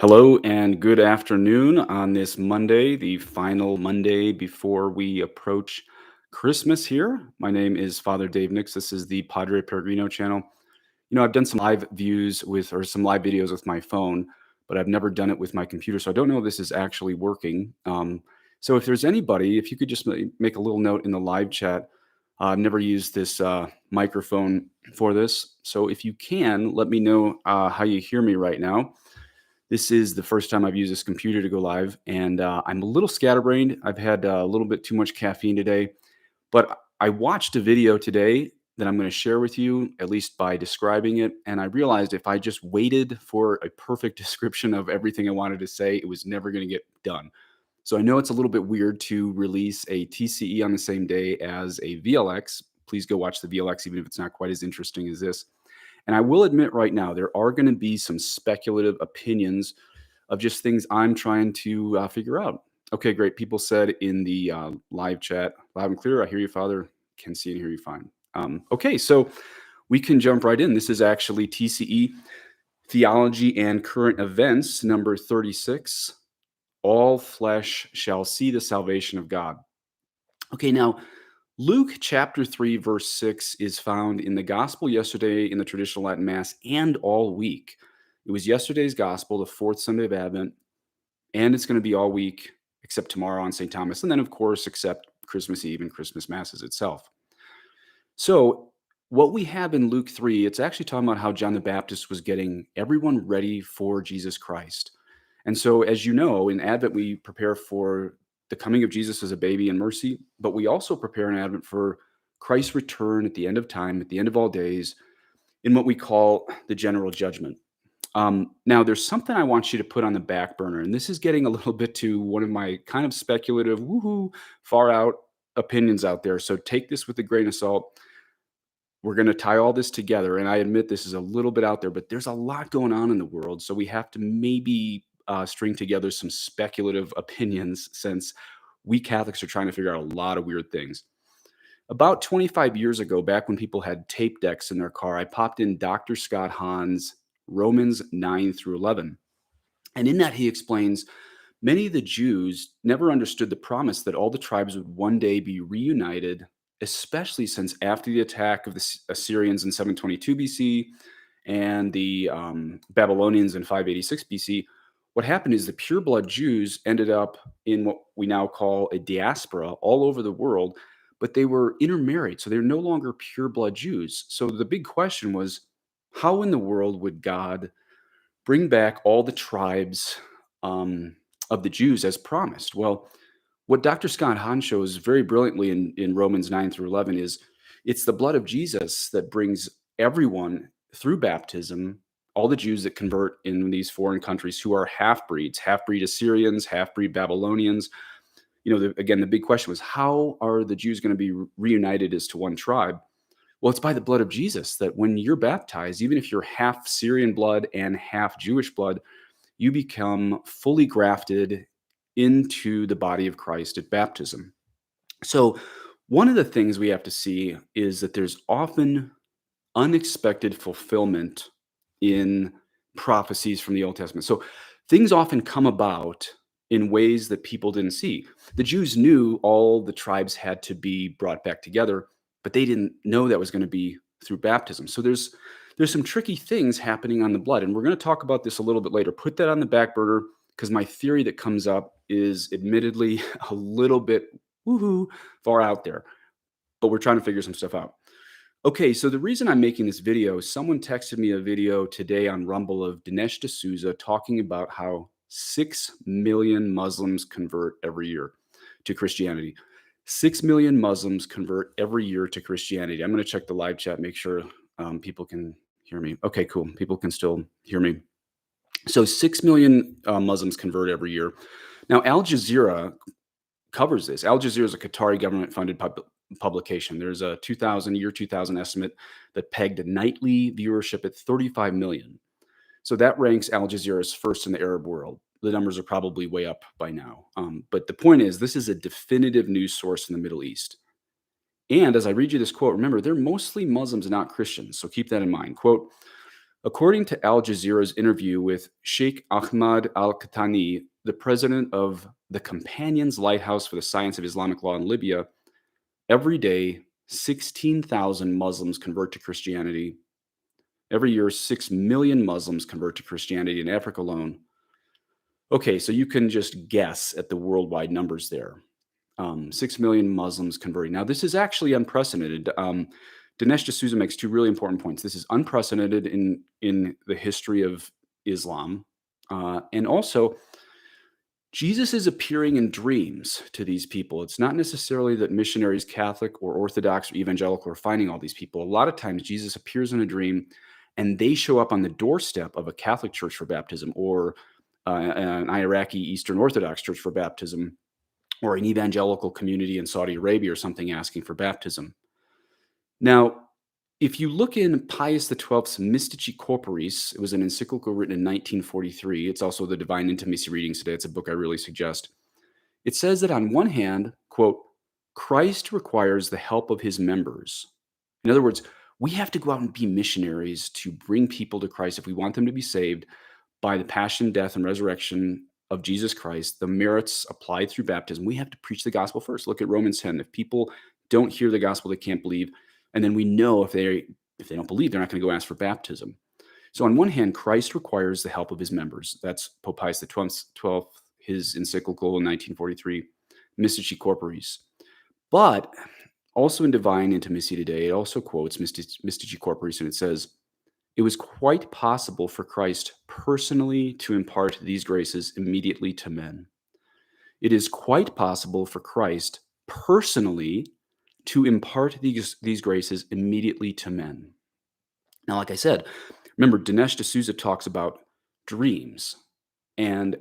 Hello and good afternoon on this Monday, the final Monday before we approach Christmas here. My name is Father Dave Nix. This is the Padre Peregrino channel. I've done some live views with or some live videos with my phone, but I've never done it with my computer. So I don't know if this is actually working. So if there's anybody, if you could just make a little note in the live chat. I've never used this microphone for this. So if you can, let me know how you hear me right now. This is the first time I've used this computer to go live, and I'm a little scatterbrained. I've had a little bit too much caffeine today, but I watched a video today that I'm going to share with you, at least by describing it. And I realized if I just waited for a perfect description of everything I wanted to say, it was never going to get done. So I know it's a little bit weird to release a TCE on the same day as a VLX. Please go watch the VLX, even if it's not quite as interesting as this. And I will admit right now, there are going to be some speculative opinions of just things I'm trying to figure out. Okay, great. People said in the live chat, loud and clear. I hear you, Father. Can see and hear you fine. Okay, so we can jump right in. This is actually TCE, Theology and Current Events, number 36. All flesh shall see the salvation of God. Okay, now Luke chapter 3, verse 6 is found in the gospel yesterday in the traditional Latin Mass and all week. It was yesterday's gospel, the fourth Sunday of Advent, and it's going to be all week except tomorrow on St. Thomas, and then, of course, except Christmas Eve and Christmas Masses itself. So, what we have in Luke 3, it's actually talking about how John the Baptist was getting everyone ready for Jesus Christ. And so, as you know, in Advent, we prepare for the coming of Jesus as a baby in mercy, but we also prepare in Advent for Christ's return at the end of time, at the end of all days, in what we call the general judgment. Now, there's something I want you to put on the back burner, and this is getting a little bit to one of my kind of speculative, woohoo, far out opinions out there. So take this with a grain of salt. We're going to tie all this together, and I admit this is a little bit out there, but there's a lot going on in the world, so we have to maybe string together some speculative opinions since we Catholics are trying to figure out a lot of weird things. About 25 years ago, back when people had tape decks in their car, I popped in Dr. Scott Hahn's Romans 9 through 11. And in that, he explains many of the Jews never understood the promise that all the tribes would one day be reunited, especially since after the attack of the Assyrians in 722 BC and the Babylonians in 586 BC, what happened is the pureblood Jews ended up in what we now call a diaspora all over the world, but they were intermarried. So they're no longer pureblood Jews. So the big question was, how in the world would God bring back all the tribes of the Jews as promised? Well, what Dr. Scott Hahn shows very brilliantly in Romans 9 through 11 is it's the blood of Jesus that brings everyone through baptism, all the Jews that convert in these foreign countries who are half-breeds, half-breed Assyrians, half-breed Babylonians. Again, the big question was, how are the Jews going to be reunited as to one tribe? Well, it's by the blood of Jesus that when you're baptized, even if you're half Syrian blood and half Jewish blood, you become fully grafted into the body of Christ at baptism. So, one of the things we have to see is that there's often unexpected fulfillment in prophecies from the Old Testament. So, things often come about in ways that people didn't see. The Jews knew all the tribes had to be brought back together, but they didn't know that was going to be through baptism. So there's some tricky things happening on the blood, and we're going to talk about this a little bit later. Put that on the back burner because my theory that comes up is admittedly a little bit woohoo far out there, but we're trying to figure some stuff out. Okay, so the reason I'm making this video, someone texted me a video today on Rumble of Dinesh D'Souza talking about how 6 million Muslims convert every year to Christianity. 6 million Muslims convert every year to Christianity. I'm going to check the live chat, make sure people can hear me. Okay, cool. People can still hear me. So 6 million Muslims convert every year. Now, Al Jazeera covers this. Al Jazeera is a Qatari government-funded publication. There's a 2000 estimate that pegged a nightly viewership at 35 million. So that ranks Al Jazeera as first in the Arab world. The numbers are probably way up by now. But the point is, this is a definitive news source in the Middle East. And as I read you this quote, remember, they're mostly Muslims, not Christians. So keep that in mind. Quote, According to Al Jazeera's interview with Sheikh Ahmad Al Khatani, the president of the Companions Lighthouse for the Science of Islamic Law in Libya, every day 16,000 Muslims convert to Christianity. Every year, 6 million Muslims convert to Christianity in Africa alone. Okay, so you can just guess at the worldwide numbers there. 6 million Muslims converting. Now, this is actually unprecedented. Dinesh D'Souza makes two really important points. This is unprecedented in the history of Islam. And also, Jesus is appearing in dreams to these people. It's not necessarily that missionaries, Catholic or Orthodox or evangelical, are finding all these people. A lot of times, Jesus appears in a dream and they show up on the doorstep of a Catholic church for baptism, or an Iraqi Eastern Orthodox church for baptism, or an evangelical community in Saudi Arabia or something asking for baptism. Now, if you look in Pius XII's Mystici Corporis, it was an encyclical written in 1943. It's also the Divine Intimacy Readings today. It's a book I really suggest. It says that on one hand, quote, Christ requires the help of his members. In other words, we have to go out and be missionaries to bring people to Christ if we want them to be saved by the passion, death, and resurrection of Jesus Christ, the merits applied through baptism. We have to preach the gospel first. Look at Romans 10. If people don't hear the gospel, they can't believe. And then we know if they don't believe, they're not going to go ask for baptism. So on one hand, Christ requires the help of his members. That's Pope Pius XII, his encyclical in 1943, Mystici Corporis. But also in Divine Intimacy today, it also quotes Mystici Corporis, and it says, it was quite possible for Christ personally to impart these graces immediately to men. It is quite possible for Christ personally to impart these graces immediately to men. Now, like I said, remember, Dinesh D'Souza talks about dreams. And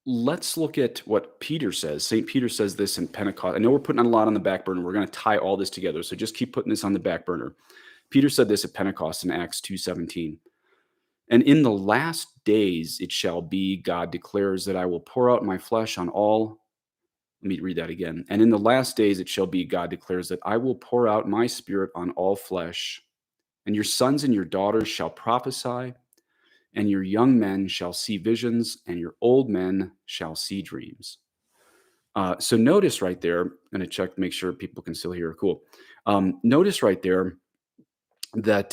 let's look at what Peter says. St. Peter says this in Pentecost. I know we're putting a lot on the back burner. We're going to tie all this together. So just keep putting this on the back burner. Peter said this at Pentecost in Acts 2:17. And in the last days it shall be, God declares, that I will pour out my flesh on all. Let me read that again. And in the last days it shall be, God declares, that I will pour out my spirit on all flesh. And your sons and your daughters shall prophesy, and your young men shall see visions, and your old men shall see dreams. So notice right there, I'm going to check, make sure people can still hear. Cool. Notice right there that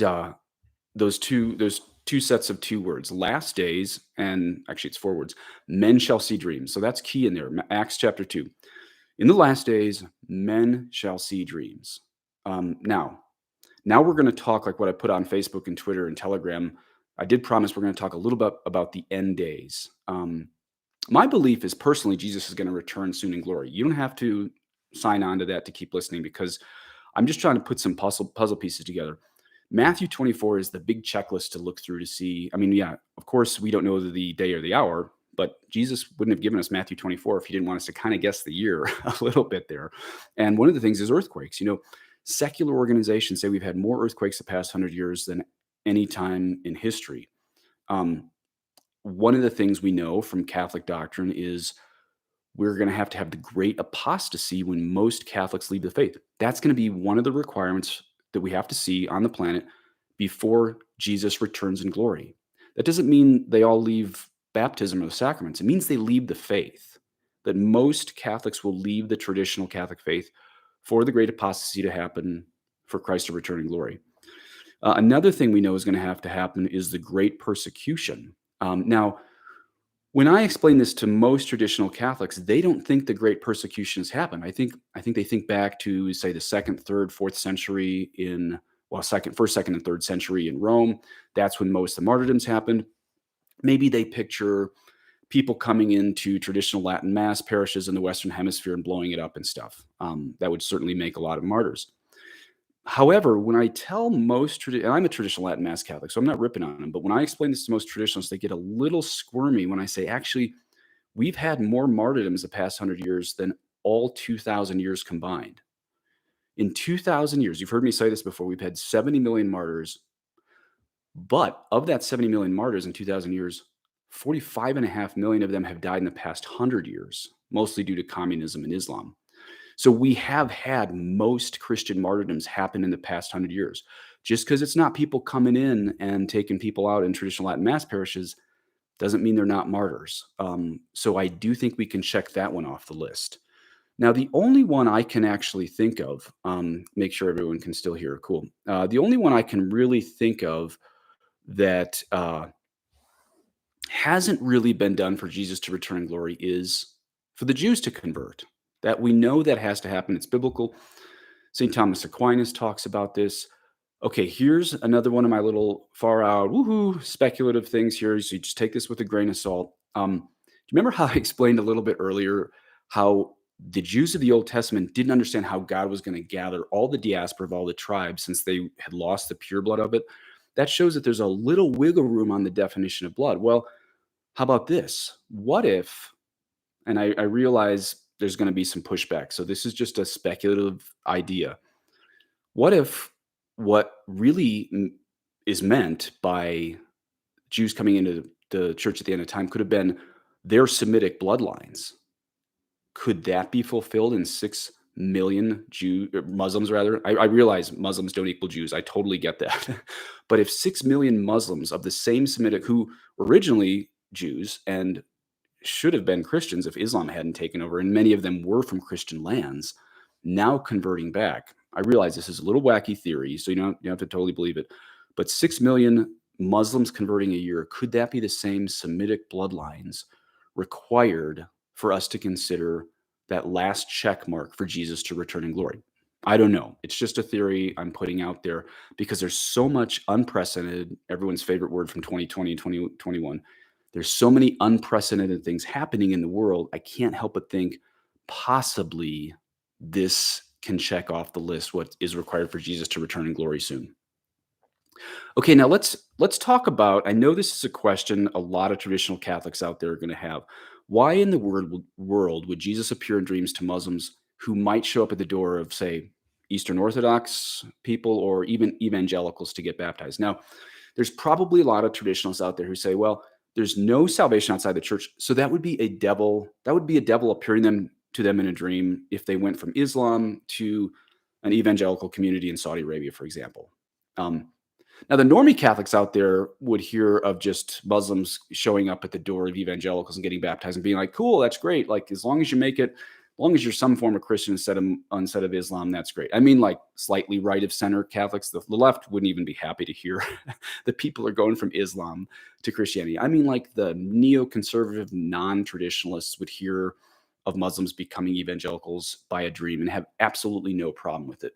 those two sets of two words, last days, and actually it's four words, men shall see dreams. So that's key in there. Acts chapter 2. In the last days, men shall see dreams. Now we're going to talk like what I put on Facebook and Twitter and Telegram. I did promise we're going to talk a little bit about the end days. My belief is personally Jesus is going to return soon in glory. You don't have to sign on to that to keep listening, because I'm just trying to put some puzzle pieces together. Matthew 24 is the big checklist to look through to see. I mean, yeah, of course, we don't know the day or the hour, but Jesus wouldn't have given us Matthew 24 if he didn't want us to kind of guess the year a little bit there. And one of the things is earthquakes. Secular organizations say we've had more earthquakes the past 100 years than any time in history. One of the things we know from Catholic doctrine is we're going to have the great apostasy when most Catholics leave the faith. That's going to be one of the requirements that we have to see on the planet before Jesus returns in glory. That doesn't mean they all leave baptism or the sacraments. It means they leave the faith, that most Catholics will leave the traditional Catholic faith for the great apostasy to happen, for Christ to return in glory. Another thing we know is going to happen is the great persecution. Now, when I explain this to most traditional Catholics, they don't think the great persecution has happened. I think they think back to, say, the second, third, fourth century first, second, and third century in Rome. That's when most of the martyrdoms happened. Maybe they picture people coming into traditional Latin Mass parishes in the Western Hemisphere and blowing it up and stuff. That would certainly make a lot of martyrs. However, when I tell most and I'm a traditional Latin Mass Catholic, so I'm not ripping on them, but when I explain this to most traditionalists, they get a little squirmy when I say, actually, we've had more martyrdoms the past 100 years than all 2,000 years combined. In 2,000 years, you've heard me say this before, we've had 70 million martyrs, but of that 70 million martyrs in 2,000 years, 45.5 million of them have died in the past 100 years, mostly due to communism and Islam. So we have had most Christian martyrdoms happen in the past 100 years. Just because it's not people coming in and taking people out in traditional Latin Mass parishes doesn't mean they're not martyrs. So I do think we can check that one off the list. Now, the only one I can actually think of, make sure everyone can still hear, cool. The only one I can really think of that hasn't really been done for Jesus to return in glory is for the Jews to convert. That we know that has to happen. It's biblical. St. Thomas Aquinas talks about this. Okay, here's another one of my little far out, woohoo, speculative things here. So you just take this with a grain of salt. Do you remember how I explained a little bit earlier how the Jews of the Old Testament didn't understand how God was going to gather all the diaspora of all the tribes since they had lost the pure blood of it? That shows that there's a little wiggle room on the definition of blood. Well, how about this? What if, and I realize there's going to be some pushback, so this is just a speculative idea. What if what really is meant by Jews coming into the church at the end of time could have been their Semitic bloodlines? Could that be fulfilled in 6 million Muslims rather? I realize Muslims don't equal Jews. I totally get that. But if 6 million Muslims of the same Semitic who originally Jews and should have been Christians if Islam hadn't taken over, and many of them were from Christian lands, now converting back. I realize this is a little wacky theory, so you don't have to totally believe it. But 6 million Muslims converting a year, could that be the same Semitic bloodlines required for us to consider that last check mark for Jesus to return in glory? I don't know. It's just a theory I'm putting out there because there's so much unprecedented, everyone's favorite word from 2020 and 2021. There's so many unprecedented things happening in the world. I can't help but think possibly this can check off the list what is required for Jesus to return in glory soon. Okay, now let's talk about, I know this is a question a lot of traditional Catholics out there are going to have. Why in the world would Jesus appear in dreams to Muslims who might show up at the door of, say, Eastern Orthodox people or even evangelicals to get baptized? Now, there's probably a lot of traditionalists out there who say, well, there's no salvation outside the church. So that would be a devil. That would be a devil appearing to them in a dream if they went from Islam to an evangelical community in Saudi Arabia, for example. Now, the normie Catholics out there would hear of just Muslims showing up at the door of evangelicals and getting baptized and being like, cool, that's great. Like, as long as you make it, as long as you're some form of Christian instead of Islam, that's great. I mean, like slightly right of center Catholics, the left wouldn't even be happy to hear that people are going from Islam to Christianity. I mean, like the neoconservative non-traditionalists would hear of Muslims becoming evangelicals by a dream and have absolutely no problem with it.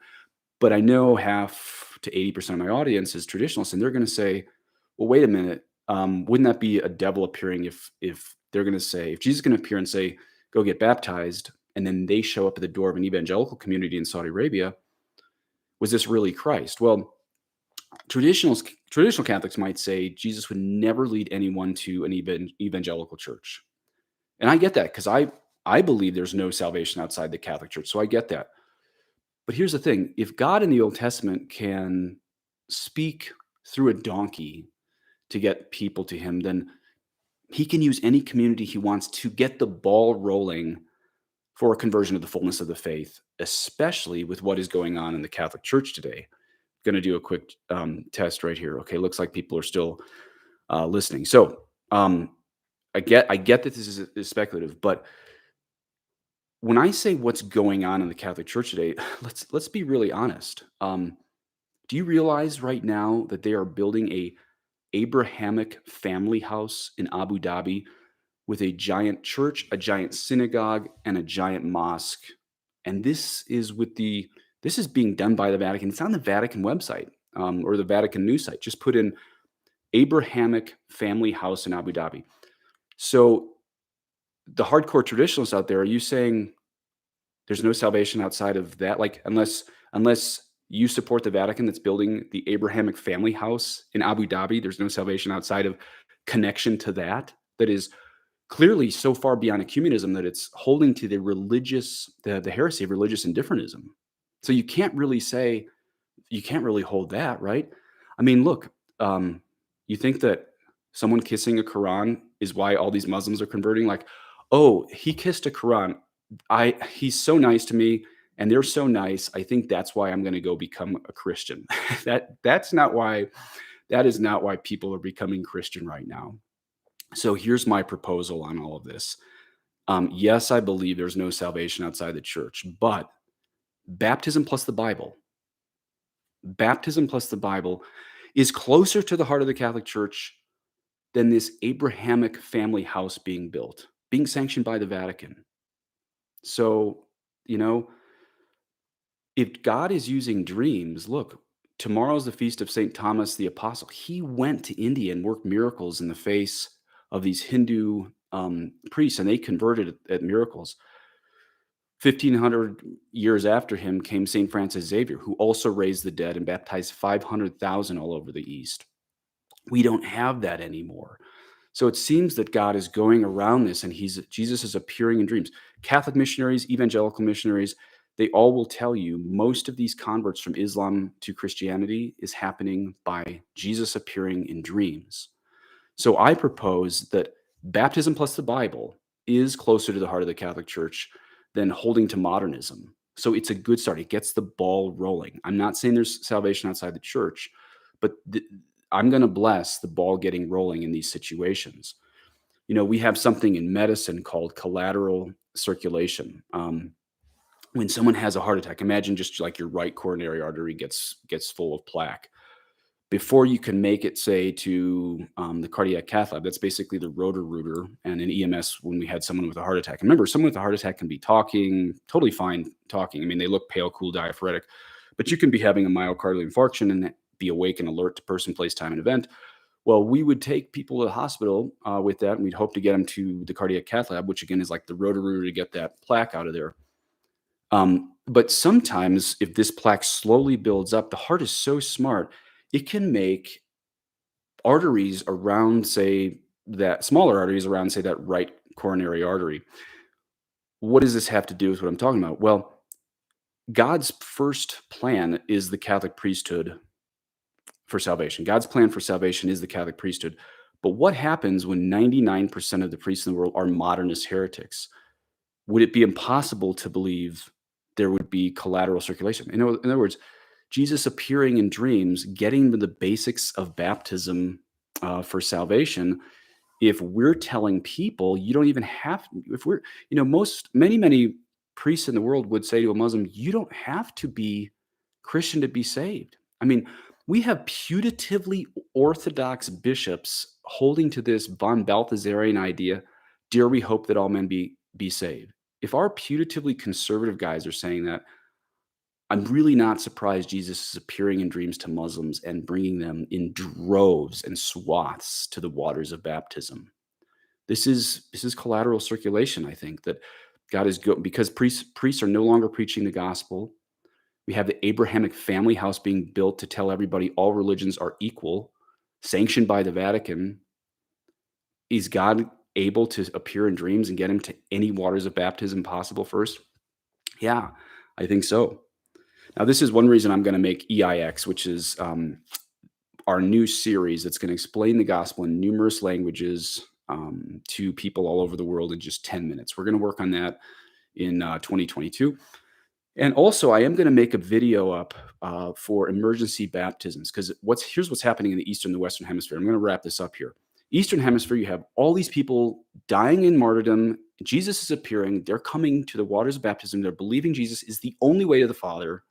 But I know half to 80% of my audience is traditionalists, and they're going to say, well, wait a minute. Wouldn't that be a devil appearing if they're going to say, if Jesus is going to appear and say, go get baptized, and then they show up at the door of an evangelical community in Saudi Arabia, was this really Christ? Well, traditional Catholics might say Jesus would never lead anyone to an evangelical church. And I get that because I believe there's no salvation outside the Catholic Church. So I get that. But here's the thing. If God in the Old Testament can speak through a donkey to get people to him, then he can use any community he wants to get the ball rolling for a conversion of the fullness of the faith, especially with what is going on in the Catholic Church today. Going to do a quick test right here. Okay, looks like people are still listening. So I get that this is speculative, but when I say what's going on in the Catholic Church today, let's be really honest. Do you realize right now that they are building a Abrahamic family house in Abu Dhabi with a giant church, a giant synagogue, and a giant mosque? And this is being done by the Vatican. It's on the Vatican website or the Vatican news site. Just put in Abrahamic family house in Abu Dhabi. So the hardcore traditionalists out there, are you saying there's no salvation outside of that? Like, unless you support the Vatican that's building the Abrahamic family house in Abu Dhabi, there's no salvation outside of connection to that is clearly so far beyond ecumenism that it's holding to the heresy of religious indifferentism. So you can't really hold that, right? I mean, look, you think that someone kissing a Quran is why all these Muslims are converting? Like, oh, he kissed a Quran. He's so nice to me, and they're so nice. I think that's why I'm going to go become a Christian. That is not why people are becoming Christian right now. So here's my proposal on all of this. Yes, I believe there's no salvation outside the church, but baptism plus the Bible, baptism plus the Bible is closer to the heart of the Catholic Church than this Abrahamic family house being built, being sanctioned by the Vatican. So, you know, if God is using dreams, look, tomorrow's the feast of St. Thomas the Apostle. He went to India and worked miracles in the face of these Hindu priests, and they converted at miracles. 1,500 years after him came St. Francis Xavier, who also raised the dead and baptized 500,000 all over the East. We don't have that anymore. So it seems that God is going around this, and Jesus is appearing in dreams. Catholic missionaries, evangelical missionaries, they all will tell you most of these converts from Islam to Christianity is happening by Jesus appearing in dreams. So I propose that baptism plus the Bible is closer to the heart of the Catholic Church than holding to modernism. So it's a good start. It gets the ball rolling. I'm not saying there's salvation outside the church, but I'm going to bless the ball getting rolling in these situations. We have something in medicine called collateral circulation. When someone has a heart attack, imagine just like your right coronary artery gets full of plaque. Before you can make it, say, to the cardiac cath lab, that's basically the rotor-rooter and an EMS when we had someone with a heart attack. And remember, someone with a heart attack can be talking, totally fine talking. I mean, they look pale, cool, diaphoretic, but you can be having a myocardial infarction and be awake and alert to person, place, time, and event. Well, we would take people to the hospital with that, and we'd hope to get them to the cardiac cath lab, which again is like the rotor-rooter to get that plaque out of there. But sometimes if this plaque slowly builds up, the heart is so smart, it can make arteries around, say, that smaller arteries around, say, that right coronary artery. What does this have to do with what I'm talking about? Well, God's first plan is the Catholic priesthood for salvation. God's plan for salvation is the Catholic priesthood. But what happens when 99% of the priests in the world are modernist heretics? Would it be impossible to believe there would be collateral circulation? In other words, Jesus appearing in dreams, getting to the basics of baptism for salvation. If we're telling people you don't even have, if we're, many priests in the world would say to a Muslim, you don't have to be Christian to be saved. I mean, we have putatively orthodox bishops holding to this von Balthasarian idea, dare we hope that all men be saved. If our putatively conservative guys are saying that, I'm really not surprised Jesus is appearing in dreams to Muslims and bringing them in droves and swaths to the waters of baptism. This is collateral circulation, I think, that God is good because priests are no longer preaching the gospel. We have the Abrahamic family house being built to tell everybody all religions are equal, sanctioned by the Vatican. Is God able to appear in dreams and get him to any waters of baptism possible first? Yeah, I think so. Now, this is one reason I'm going to make EIX, which is our new series that's going to explain the gospel in numerous languages to people all over the world in just 10 minutes. We're going to work on that in 2022. And also, I am going to make a video up for emergency baptisms because here's what's happening in the Eastern and the Western Hemisphere. I'm going to wrap this up here. Eastern Hemisphere, you have all these people dying in martyrdom. Jesus is appearing. They're coming to the waters of baptism. They're believing Jesus is the only way to the Father,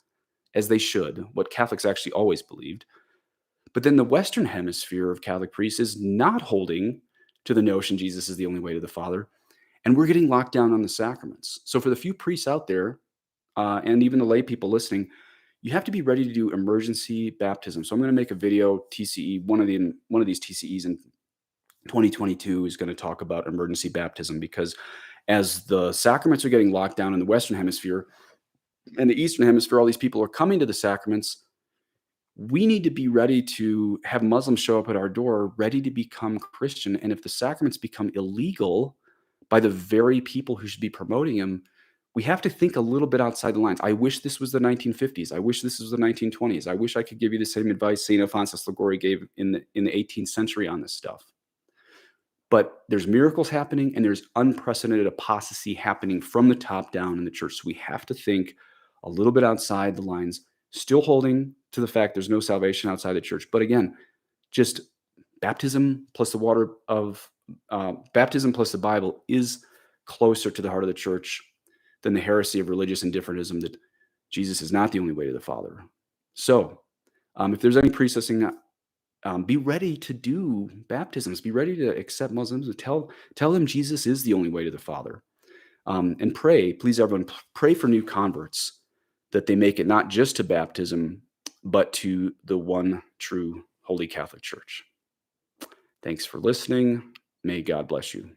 as they should, what Catholics actually always believed. But then the Western Hemisphere of Catholic priests is not holding to the notion Jesus is the only way to the Father. And we're getting locked down on the sacraments. So for the few priests out there, and even the lay people listening, you have to be ready to do emergency baptism. So I'm going to make a video, TCE, one of these TCEs in 2022 is going to talk about emergency baptism, because as the sacraments are getting locked down in the Western Hemisphere and the Eastern Hemisphere, all these people are coming to the sacraments. We need to be ready to have Muslims show up at our door, ready to become Christian. And if the sacraments become illegal by the very people who should be promoting them, we have to think a little bit outside the lines. I wish this was the 1950s. I wish this was the 1920s. I wish I could give you the same advice St. Alphonsus Liguori gave in the 18th century on this stuff. But there's miracles happening, and there's unprecedented apostasy happening from the top down in the church. So we have to think a little bit outside the lines, still holding to the fact there's no salvation outside the church. But again, just baptism plus the water of baptism plus the Bible is closer to the heart of the church than the heresy of religious indifferentism that Jesus is not the only way to the Father. So, if there's any priests listening, be ready to do baptisms. Be ready to accept Muslims. Tell them Jesus is the only way to the Father. And pray, please, everyone, pray for new converts that they make it not just to baptism, but to the one true Holy Catholic Church. Thanks for listening. May God bless you.